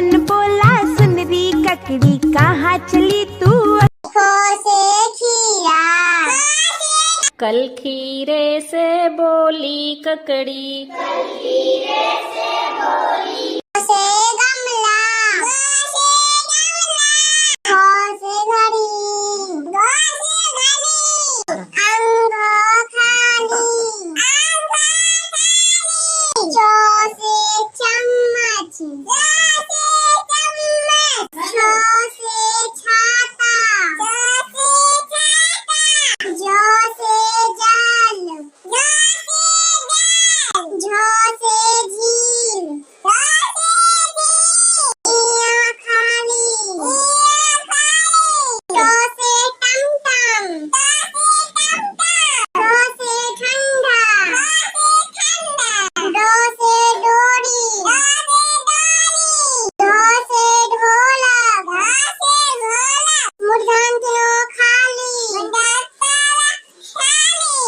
बन बोला सुंदरी ककड़ी कहाँ चली तू। से खीरा, कल खीरे से बोली ककड़ी, से गमला, से घड़ी, अंगो खाली, चो से चम्मच,